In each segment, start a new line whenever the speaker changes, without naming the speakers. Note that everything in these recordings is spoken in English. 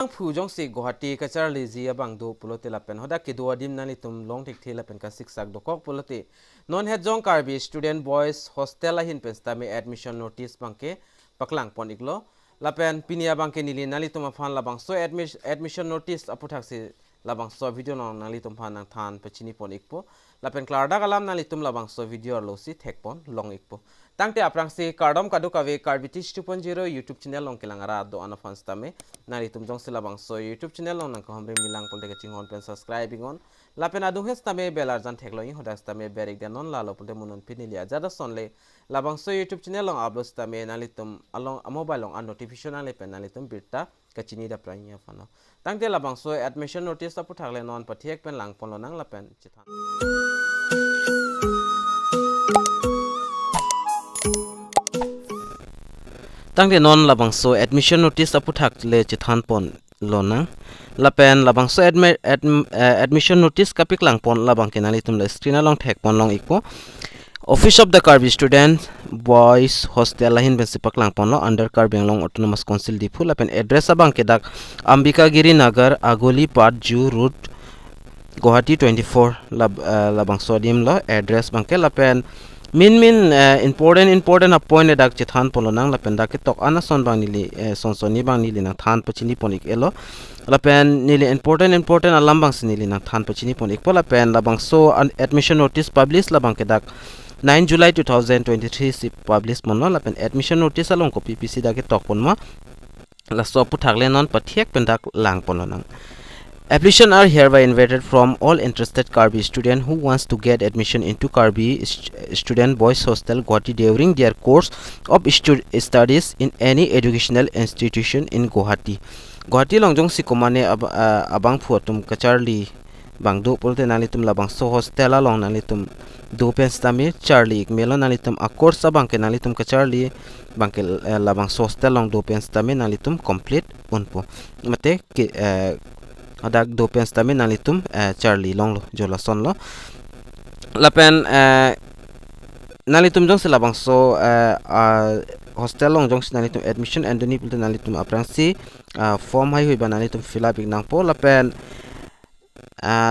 Phu jong si Guwahati kachar lezi abang do pulote lapen hoda kedua dim nali tum long tik thi lapen ka siksak do kok pulote non het jong Karbi student boys hostel ahin penstame admission notice bangke paklang pon iglo lapen pinia bangke nili nali tum afan labangso admission notice aputhak si labangso video nong nali tum phan nang than pachini pon ikpo lapen klarda kalam nali tum labangso video lo si thek pon long ikpo tangte aprang si kardom kadu kave Karbitish 2.0 YouTube channel long kilangara do ana fans tame nari tum jong sila bang so YouTube channel long nang ko hamre milang pol dega chingon pen subscribing on lapen adu hes tame belar jan theklo yin hodas tame berik den non lalo pol de munon pinilia jada sonle labang so YouTube channel long upload tame nali tum along mobile long an notification ale pen nali tum birta kachini da pranya fano tangte labang so admission notice apu thakle non pathiek pen lang pon nang lapen chithan tangde non labangso admission notice aputhak le chithan pon lona lapen labangso admission notice kapik lang pon labang kenali tum le screen along thek pon long ikpo office of the Karbi student boys hostel lahin bensipak lang pon lo under Karbi long autonomous council dipu lapen address abang kedak Ambika Giri Nagar Agoli Part Ju Road Guwahati 24 labangso dim lo address bangke lapen min important appointed dak chithan polonang lapen dak tok ana son bang nili sonsoni bang nili nang than pachini ponik elo lapen nili important alam bang sinili nang than pachini ponik pola pen labang so admission notice publish labang ke dak 9 July 2023 si publish monno lapen admission notice along ko PPC dak tok ponma la so puthakle non pathiek pen dak lang polonang. Applications are hereby invited from all interested Karbi students who wants to get admission into Karbi student boys hostel Guwahati during their course of studies in any educational institution in Guwahati. Guwahati longjong sikomane Abangphu Atum kacharli bangdo polte nalitum labangso hostel along nalitum do penstami charli ikmelo nalitum a course abangke nalitum kacharli bangke labangso hostel long do penstami nalitum complete unpo mate adak do pens tame nalitum Charlie long lo jola son lo lapen nalitum jong selabang so hostel long jong nalitum admission and doni pulta nalitum aprangsi form hai hoiba nalitum fill up nang po lapen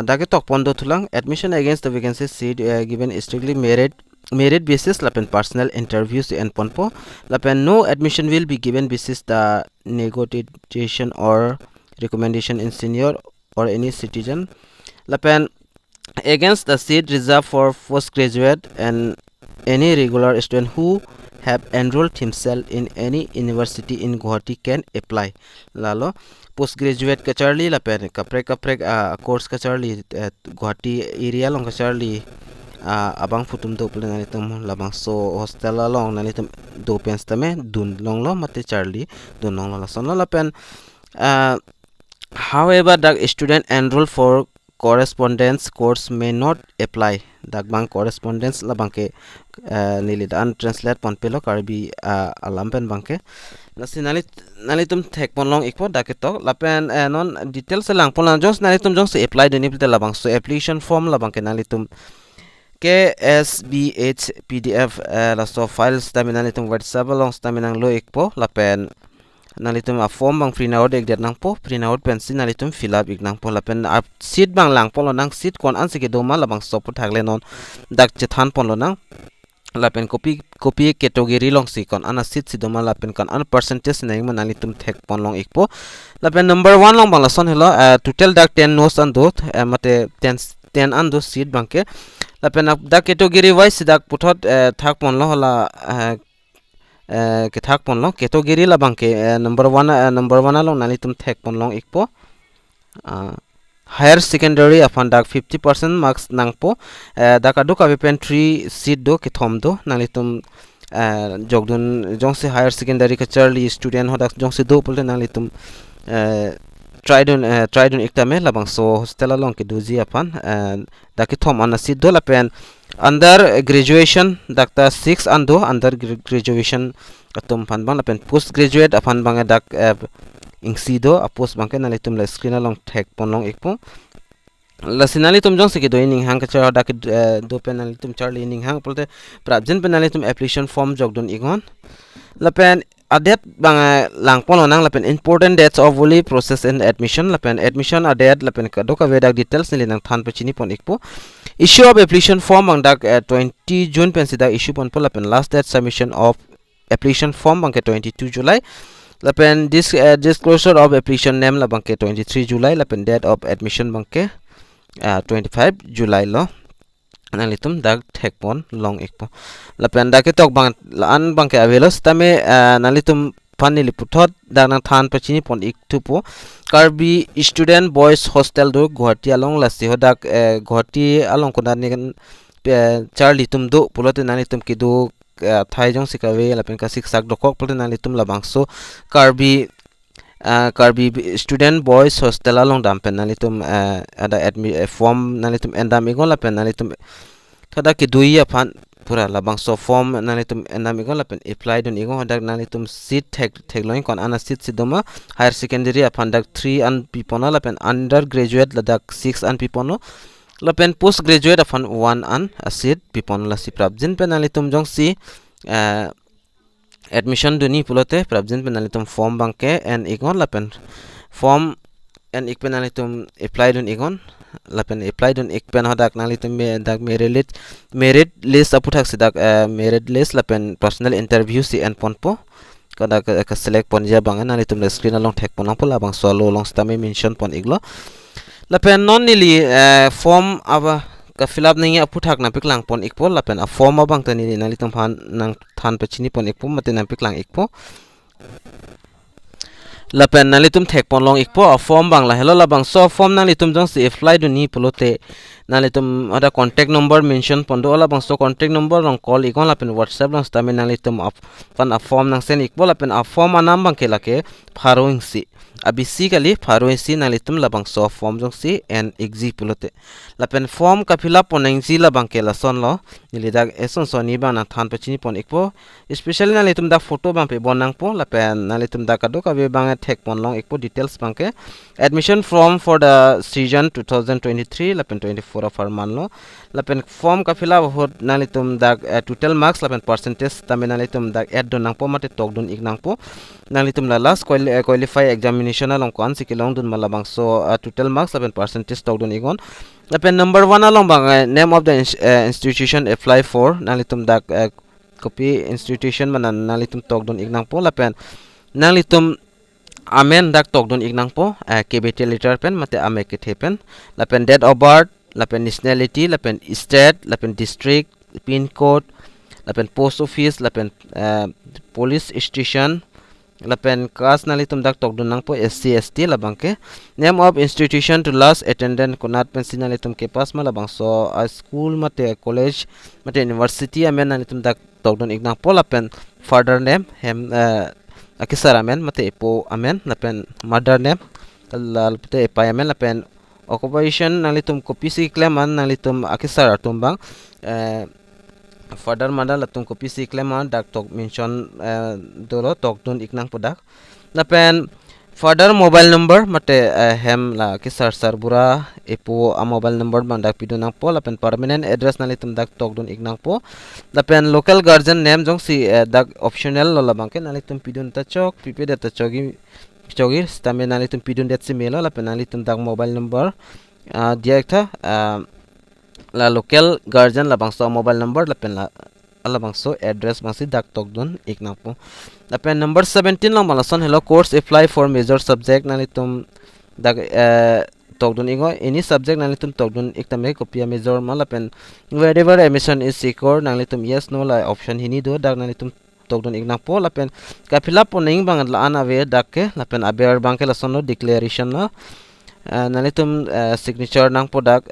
dage tok pondo thulang admission against the vacancy seat given strictly merit basis lapen personal interviews and ponpo lapen no admission will be given basis the negotiation or recommendation in senior or any citizen lapen against the seat reserved for postgraduate and any regular student who have enrolled himself in any university in Guwahati can apply lalo postgraduate kacharli lapen kaprek course kacharli Guwahati area long kacharli Abangphu tum do plan nalitum labangso hostel long nalitum do pens tame dun long lo mate charli dun long lo son lapen however, the student enrolled for correspondence course may not apply. The bank correspondence la banke nili dan translate pon pelo Karbi alampen banke. Nasi nalitum thek pon long ikpo daketok lapen non details lang pon lang jong nalitum jong se apply deni pil labang so application form la banke nalitum KSBH PDF la so files taminalitum WhatsApp long taminang lo ikpo lapen nalitum a form bang print out ek det nang po print out pen sin nalitum fill up ik nang po lapen a seat bang lang po lo nang seat kon an se ke doma labang so po thagle non dak chethan pon lo nang lapen copy category long si kon ana seat si doma lapen kan an percentage nei man nalitum thek pon long ik po lapen number 1 long bang la son helo total dak 10 nos an dot mate 10 an do seat bang ke lapen dak category wise dak puthot thak pon lo hala ke thak pon long category la bangke number 1 long nalitum thek pon long ikpo higher secondary afan dak 50% marks nangpo dak adu ka pen 3 seat do ke thom do nalitum jogdun jongse higher secondary ka charli student hodak jongse do pulte nalitum tridon iktame labang so hostel long ke duji apan dak ke thom ana seat do la pen under graduation dakta 6 ando under graduation atum pan bang lapen post graduate apan bang dak ingsido apos bang ke nalitum la screen along thek pon long ikpo la sinalitum jong se ke do ning hang ka char dak do penalitum charli ning hang polte prabjen penalitum application form jogdon igon lapen adet bang langpon onang lapen important dates of fully process and admission lapen admission adet lapen kadoka vedak details ni nang than pachini pon ikpo issue of application form bang dak 20 June pen sida issue pon po lapen last date submission of application form bang ke 22 July lapen this disclosure of application name la bang ke 23 July lapen date of admission bang ke 25 July lo analitum dak thekpon long ekpo lapen dak tok bang an bang ke avelos tame analitum panili puthot dak nang than pachini pon ik tupo Karbi student boys hostel do Guwahati along lasi hodak Guwahati along kona ni Charlie tum do pulote nalitum kidu thai jong sikawe lapen ka siksak dokok pulote nalitum labangso Karbi student boys hostel along dampen nalitum ada form nalitum endam igon lapen nalitum kada ki duia phan pura labangso form nalitum endam igon lapen apply don igon hodak nalitum seat thegloin kon ana seat sidoma higher secondary aphan dak 3 an pipono lapen undergraduate ladak 6 an pipono lapen post graduate aphan 1 an seat pipono la si prabjin penalitum jong si admission duni pulote prabjin penalitum form bangke and igon lapen form and ik penalitum apply dun igon lapen apply dun ik pen hodak nalitum dak merit list aputhak sidak merit list lapen personal interview si en ponpo kada ka select pon ja bangan nalitum screen along thek pon po labang solo long stame mention pon iglo lapen non nili form aba ka fill up ningi aputhak na piklang pon ikpo lapen a form abang tani nalitum phan nang than pachini pon ikpo mate na piklang ikpo lapen nalitum thek pon long ikpo a form bang la hello labang so form nalitum jong si apply do ni pulote nalitum ada contact number mention pon do labang so contact number long call ikon lapen whatsapp long stame nalitum pan a form nang sen ikpo lapen a form anam bang kelake pharowing si abisi kali pharowing si nalitum labang so form jong si and exi pulote lapen form ka fill up poneng si labang kela son lo nilidak eson soni bang na than pachini pon ikpo especially nalitum da photo bang pe bonang po lapen nalitum da kado ka be bang thek pon long ikpo details bang ke admission form for the season 2023 lapen 24 of our man lo lapen form ka fill up hot nalitum da total marks lapen percentage tamen nalitum da add don nang po mate tok don ik nang po nalitum la last qualify examination along kon sikilong dun malabang so total marks lapen percentage tok don igon lapen number 1 along bang name of the institution apply for nalitum da copy institution manan nalitum tok don ik nang po lapen nalitum amen dak tok don ik nang po capital letter pen mate ame ke thepen lapen date of birth lapen nationality lapen state lapen district pin code lapen post office lapen police station lapen caste nalitum dak tok don nang po SC ST labang ke name of institution to last attendant kunat pen sinalitum ke pas ma labang so school mate college mate university amen nalitum dak tok don ik nang po lapen father name hem akisar amen mate epo amen lapen mother name lalpte epa amen lapen occupation nalitum copy si claim nalitum akisar tumbang father mother latung copy si claim dak tok mention dolo tok don iknang podak lapen father mobile number mate hem la kisar sarbura epo a mobile number man dak pidunang po lapen permanent address nalitum dak tok don iknang po lapen local guardian name jong si dak optional lo labang ke nalitum pidun ta chok pipe data chogi stame nalitum pidun det si melo lapen nalitum dak mobile number dia ekta la local guardian labang so mobile number lapen la labang so address bangsi dak tok don iknang po lapen number 17 lang malason hello course apply for major subject nalitum dak tok don ingo any subject nalitum tok don iktame copy major ma lapen wherever admission is secure nalitum yes no la option hini do dak nalitum tok don iknang po lapen ka fill up poning bang la ana we dak ke lapen aber bang ke lason no declaration na nalitum signature nang po dak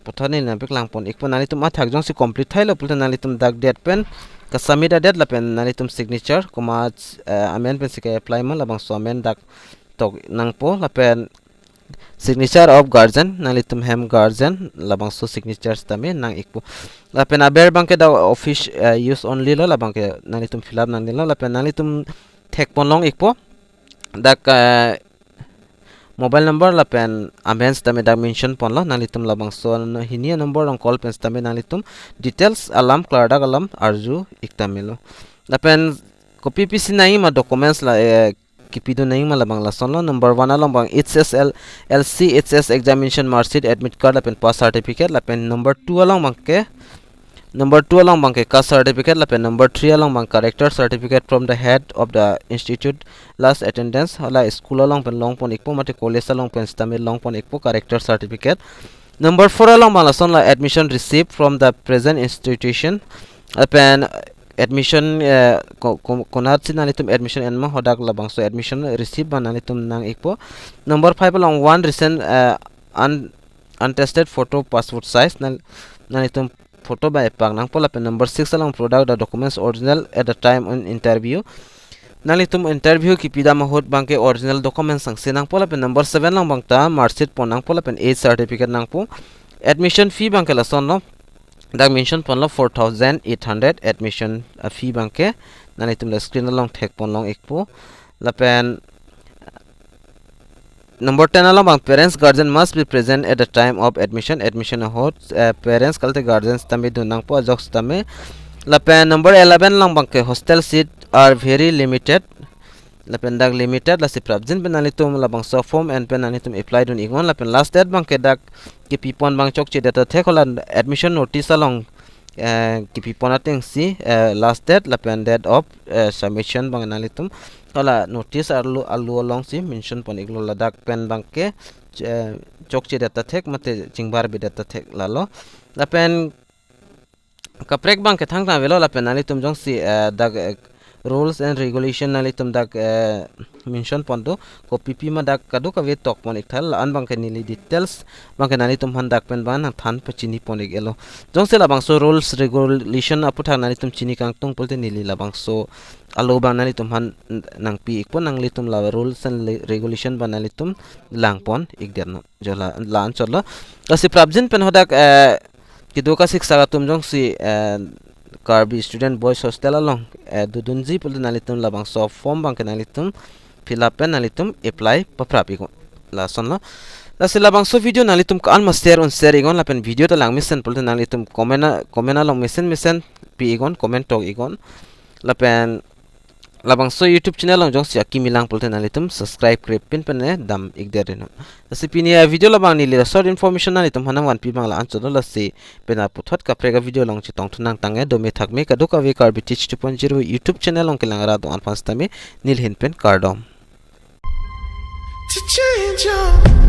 pothani na piklang pon ikpo nalitum athak jong si complete thailo pulta nalitum dak date pen ka submit a date lapen nalitum signature koma amen pen sika apply ma labang so amen dak tok nang po lapen signature of guardian nalitum hem guardian labang so signatures tame nang ikpo lapen aber bang ke da office use only lo labang ke nalitum fill up nang nilo lapen nalitum thek pon long ikpo dak mobile number lapen amens tame dak mention pon lo nalitum labang so hinia number on call pens tame nalitum details alam klardak alam arju iktamelo lapen copy pc nai ma documents la kipido nai ma labang la sonlo number 1 along bang HSL LC HS examination mark sheet admit card lapen pass certificate lapen number 2 along bang ke number 2 along bang ke caste certificate lapen number 3 along bang character certificate from the head of the institute last attendance hala school along pen long pon ikpo mate college along pen stamil long pon ikpo character certificate number 4 along bang la son la admission received from the present institution lapen admission konat sinalitum admission enma hodak labangso admission receive banalitum nang ikpo number 5 along one recent untested photo passport size nalitum photo by paklanglang po lapen number 6 along product the documents original at the time on interview nalitum interview kipida mahot bangke original documents sang sinang po lapen number 7 lang bangta marksheet ponang po lapen age certificate nang po admission fee bangke lason no dak mention ponlo 4800 admission fee bangke nanitum la screen along thek ponlong ekpo lapen number 10 along bang parents guardian must be present at the time of admission hot parents kalte guardians tame dunang po jokes tame lapen number 11 lang bangke hostel seat are very limited lapen dak limited la si prabjin penalitum labang so form and penalitum apply dun igon lapen last date bangke dak ki pipon bang chok che data thekola admission notice along ki pipon ateng si last date lapen date of submission bang nalitum kala notice alu along si mention pon iglo ladak pen bangke chok che data thek mate chingbar bi data thek lalo lapen kaprek bangke thangna velo lapen nalitum jong si dak rules and regulation nalitum dak mention pondo ko pp ma dak kadu ka ve tok pon ikthal an bangke nili details bangke nalitum han dak pen ban than pachini pon igelo jongse labang so rules regulation aputhak nalitum chini kang tung polte nili labang so alo bang nalitum han nang pi ikpon nang litum la rules and regulation ban nalitum langpon igderno jola lan cholo kasi prabjin pen hodak kidoka siksa tum jong si Karbi student boys hostel along dudunji pul nalitum labang so form bang nalitum fill up nalitum apply paprapi ko la sonlo la sila bang so video nalitum kan ma share on share igon lapen video ta lang misen pul nalitum comment along misen pi igon comment tok igon lapen labang so YouTube channel long jong sia kimilang pul nalitum subscribe krep pin dam igderino asipini video labang nili short information nalitum hanang wan pi bang la ancho la se pena puthot ka prega video long chitong thunang tange do me thakme ka do ka ve Karbi teach 2.0 YouTube channel long kelang ra do an panstame nil hin pen KARDOM to change your